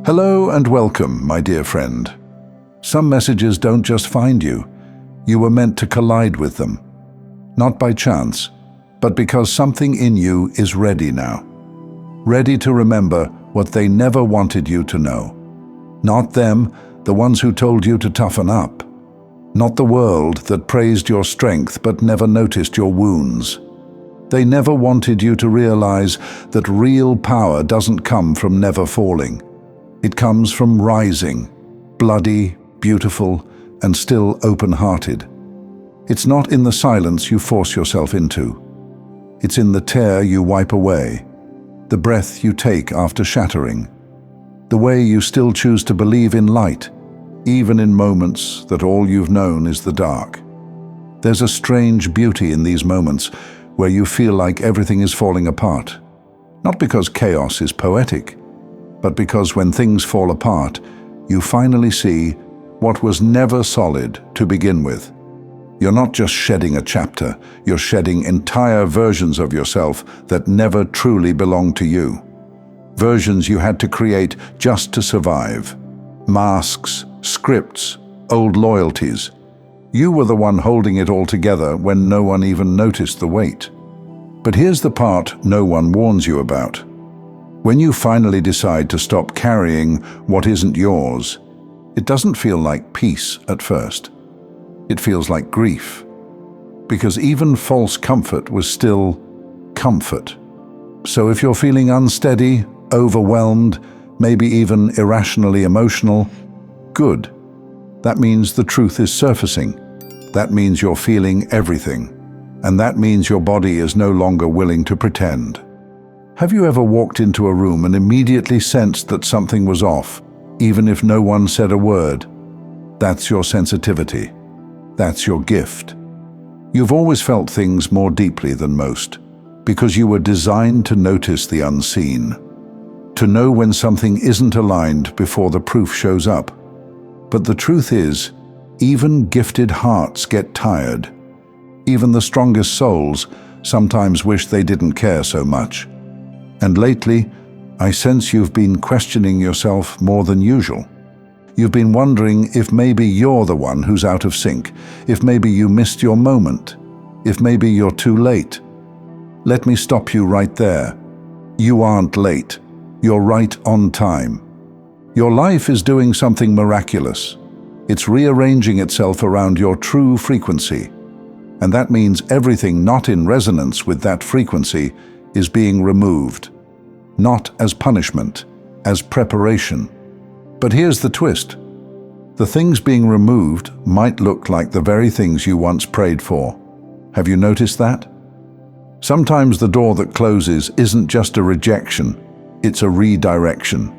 Hello and welcome, my dear friend. Some messages don't just find you. You were meant to collide with them. Not by chance, but because something in you is ready now. Ready to remember what they never wanted you to know. Not them, the ones who told you to toughen up. Not the world that praised your strength but never noticed your wounds. They never wanted you to realize that real power doesn't come from never falling. It comes from rising, bloody, beautiful, and still open-hearted. It's not in the silence you force yourself into. It's in the tear you wipe away, the breath you take after shattering, the way you still choose to believe in light, even in moments that all you've known is the dark. There's a strange beauty in these moments where you feel like everything is falling apart. Not because chaos is poetic, but because when things fall apart, you finally see what was never solid to begin with. You're not just shedding a chapter, you're shedding entire versions of yourself that never truly belonged to you. Versions you had to create just to survive. Masks, scripts, old loyalties. You were the one holding it all together when no one even noticed the weight. But here's the part no one warns you about. When you finally decide to stop carrying what isn't yours, it doesn't feel like peace at first. It feels like grief. Because even false comfort was still comfort. So if you're feeling unsteady, overwhelmed, maybe even irrationally emotional, good. That means the truth is surfacing. That means you're feeling everything. And that means your body is no longer willing to pretend. Have you ever walked into a room and immediately sensed that something was off, even if no one said a word? That's your sensitivity. That's your gift. You've always felt things more deeply than most, because you were designed to notice the unseen, to know when something isn't aligned before the proof shows up. But the truth is, even gifted hearts get tired. Even the strongest souls sometimes wish they didn't care so much. And lately, I sense you've been questioning yourself more than usual. You've been wondering if maybe you're the one who's out of sync, if maybe you missed your moment, if maybe you're too late. Let me stop you right there. You aren't late. You're right on time. Your life is doing something miraculous. It's rearranging itself around your true frequency. And that means everything not in resonance with that frequency is being removed. Not as punishment, as preparation. But here's the twist. The things being removed might look like the very things you once prayed for. Have you noticed that? Sometimes the door that closes isn't just a rejection, it's a redirection.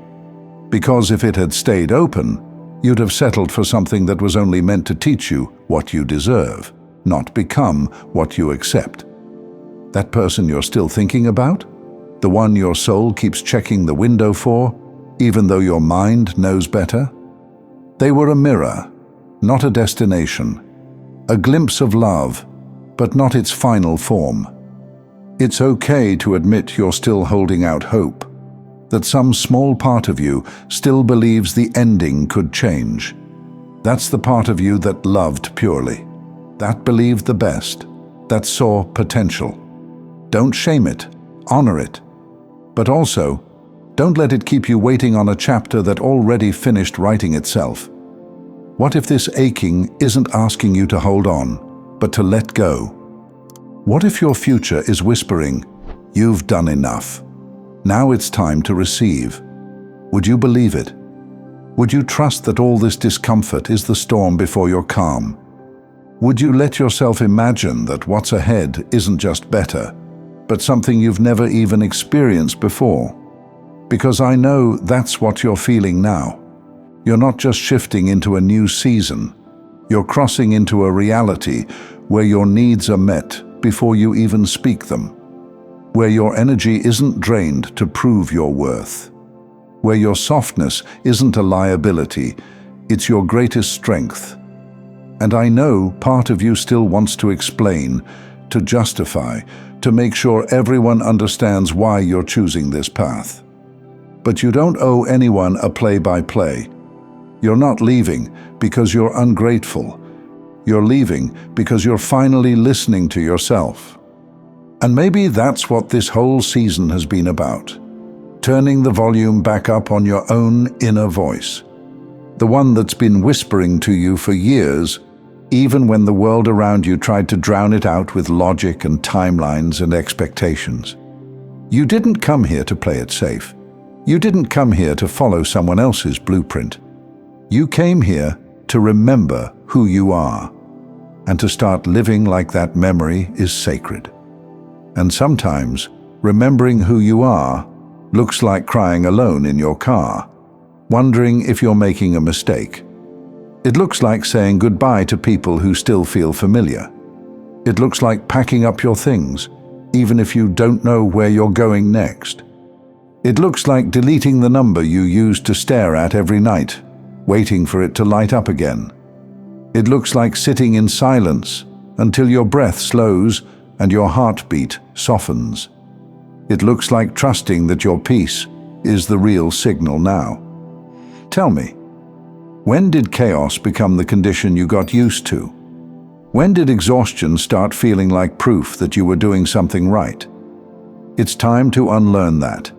Because if it had stayed open, you'd have settled for something that was only meant to teach you what you deserve, not become what you accept. That person you're still thinking about? The one your soul keeps checking the window for, even though your mind knows better? They were a mirror, not a destination. A glimpse of love, but not its final form. It's okay to admit you're still holding out hope, that some small part of you still believes the ending could change. That's the part of you that loved purely, that believed the best, that saw potential. Don't shame it, honor it. But also, don't let it keep you waiting on a chapter that already finished writing itself. What if this aching isn't asking you to hold on, but to let go? What if your future is whispering, "You've done enough. Now it's time to receive"? Would you believe it? Would you trust that all this discomfort is the storm before your calm? Would you let yourself imagine that what's ahead isn't just better, but something you've never even experienced before? Because I know that's what you're feeling now. You're not just shifting into a new season. You're crossing into a reality where your needs are met before you even speak them. Where your energy isn't drained to prove your worth. Where your softness isn't a liability, it's your greatest strength. And I know part of you still wants to explain, to justify, to make sure everyone understands why you're choosing this path. but you don't owe anyone a play-by-play. You're not leaving because you're ungrateful. You're leaving because you're finally listening to yourself. And maybe that's what this whole season has been about. Turning the volume back up on your own inner voice. The one that's been whispering to you for years, even when the world around you tried to drown it out with logic and timelines and expectations. You didn't come here to play it safe. You didn't come here to follow someone else's blueprint. You came here to remember who you are, and to start living like that memory is sacred. And sometimes, remembering who you are looks like crying alone in your car, wondering if you're making a mistake. It looks like saying goodbye to people who still feel familiar. It looks like packing up your things, even if you don't know where you're going next. It looks like deleting the number you used to stare at every night, waiting for it to light up again. It looks like sitting in silence until your breath slows and your heartbeat softens. It looks like trusting that your peace is the real signal now. Tell me, when did chaos become the condition you got used to? When did exhaustion start feeling like proof that you were doing something right? It's time to unlearn that.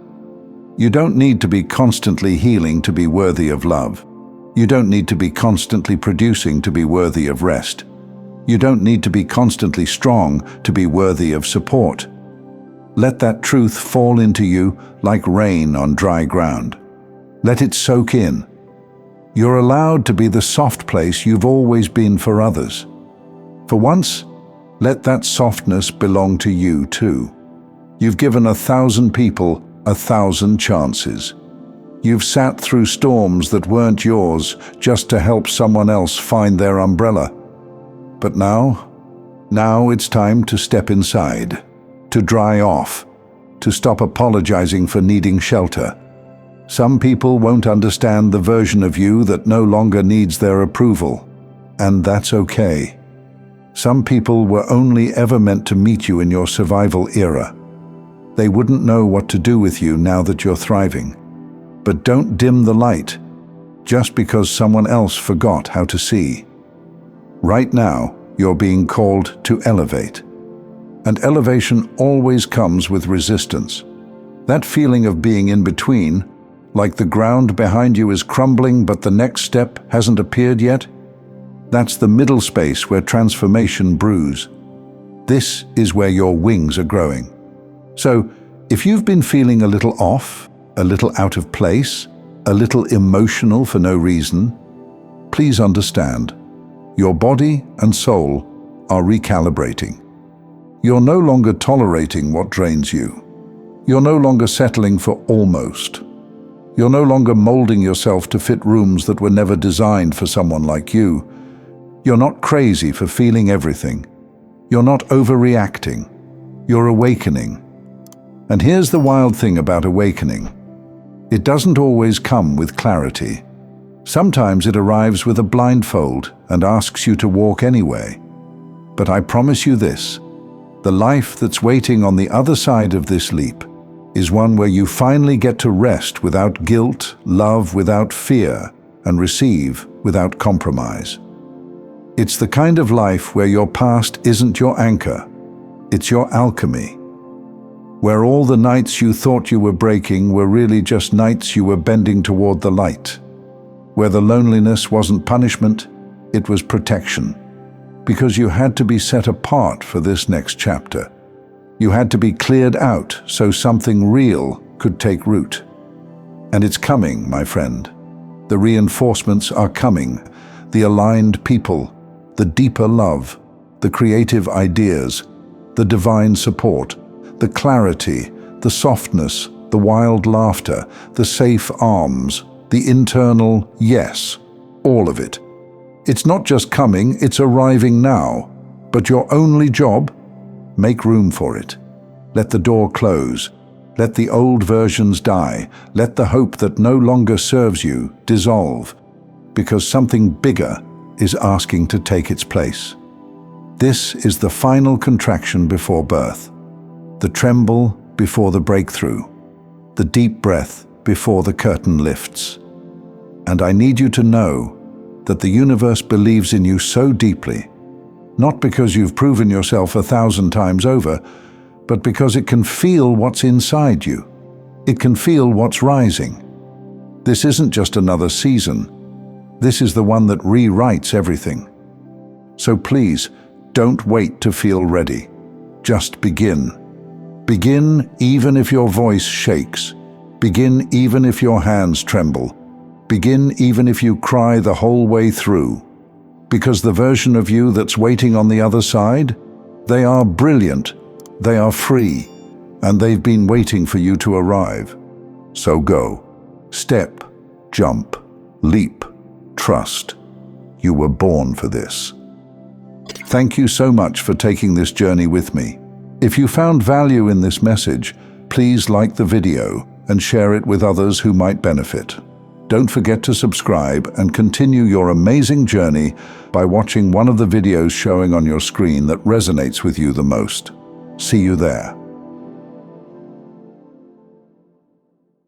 You don't need to be constantly healing to be worthy of love. You don't need to be constantly producing to be worthy of rest. You don't need to be constantly strong to be worthy of support. Let that truth fall into you like rain on dry ground. Let it soak in. You're allowed to be the soft place you've always been for others. For once, let that softness belong to you too. You've given 1,000 people 1,000 chances. You've sat through storms that weren't yours just to help someone else find their umbrella. But now it's time to step inside, to dry off, to stop apologizing for needing shelter. Some people won't understand the version of you that no longer needs their approval, and that's okay. Some people were only ever meant to meet you in your survival era. They wouldn't know what to do with you now that you're thriving. But don't dim the light just because someone else forgot how to see. Right now, you're being called to elevate. And elevation always comes with resistance. That feeling of being in between, like the ground behind you is crumbling but the next step hasn't appeared yet, that's the middle space where transformation brews. This is where your wings are growing. So, if you've been feeling a little off, a little out of place, a little emotional for no reason, please understand, your body and soul are recalibrating. You're no longer tolerating what drains you. You're no longer settling for almost. You're no longer molding yourself to fit rooms that were never designed for someone like you. You're not crazy for feeling everything. You're not overreacting. You're awakening. And here's the wild thing about awakening. It doesn't always come with clarity. Sometimes it arrives with a blindfold and asks you to walk anyway. But I promise you this, the life that's waiting on the other side of this leap is one where you finally get to rest without guilt, love without fear, and receive without compromise. It's the kind of life where your past isn't your anchor, it's your alchemy. Where all the nights you thought you were breaking were really just nights you were bending toward the light. Where the loneliness wasn't punishment, it was protection. Because you had to be set apart for this next chapter. You had to be cleared out so something real could take root. And it's coming, my friend. The reinforcements are coming. The aligned people, the deeper love, the creative ideas, the divine support, the clarity, the softness, the wild laughter, the safe arms, the internal yes, all of it. It's not just coming, it's arriving now. But your only job? Make room for it. Let the door close. Let the old versions die. Let the hope that no longer serves you dissolve. Because something bigger is asking to take its place. This is the final contraction before birth. The tremble before the breakthrough. The deep breath before the curtain lifts. And I need you to know that the universe believes in you so deeply, not because you've proven yourself 1,000 times over, but because it can feel what's inside you. It can feel what's rising. This isn't just another season. This is the one that rewrites everything. So please, don't wait to feel ready. Just begin. Begin even if your voice shakes. Begin even if your hands tremble. Begin even if you cry the whole way through. Because the version of you that's waiting on the other side, they are brilliant, they are free, and they've been waiting for you to arrive. So go. Step, jump, leap, trust. You were born for this. Thank you so much for taking this journey with me. If you found value in this message, please like the video and share it with others who might benefit. Don't forget to subscribe and continue your amazing journey by watching one of the videos showing on your screen that resonates with you the most. See you there.